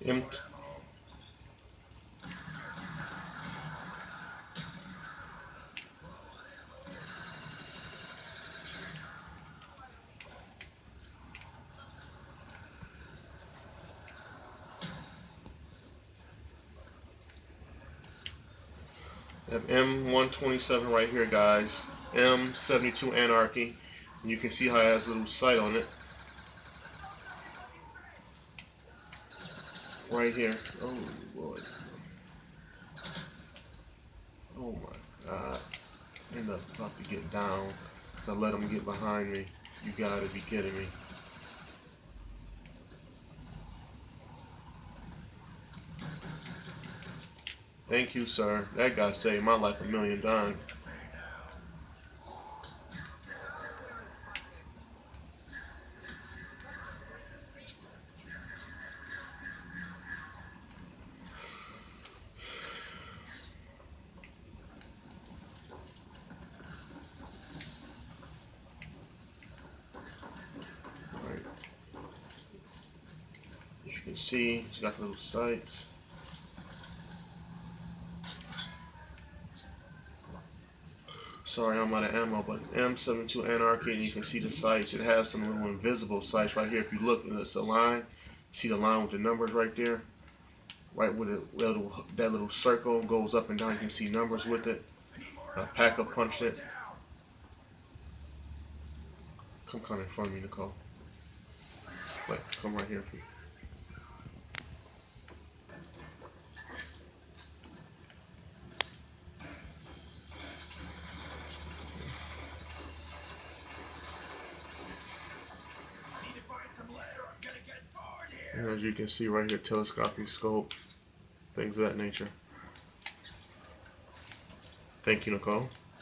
M M127 right here, guys. M72 Anarchy. And you can see how it has a little sight on it. Right here. Oh, Lord. Oh, my God. End up about to get down. So I let him get behind me. You gotta be kidding me. Thank you, sir. That guy saved my life 1,000,000 times. Alright. As you can see, he's got the little sights. Sorry, I'm out of ammo, but M72 Anarchy, and you can see the sights. It has some little invisible sights right here. If you look, it's a line. See the line with the numbers right there? Right where that little circle goes up and down, you can see numbers with it. Packer punched it. Come kind of in front of me, Nicole. Like, come right here. And as you can see right here, telescoping scope, things of that nature. Thank you, Nicole.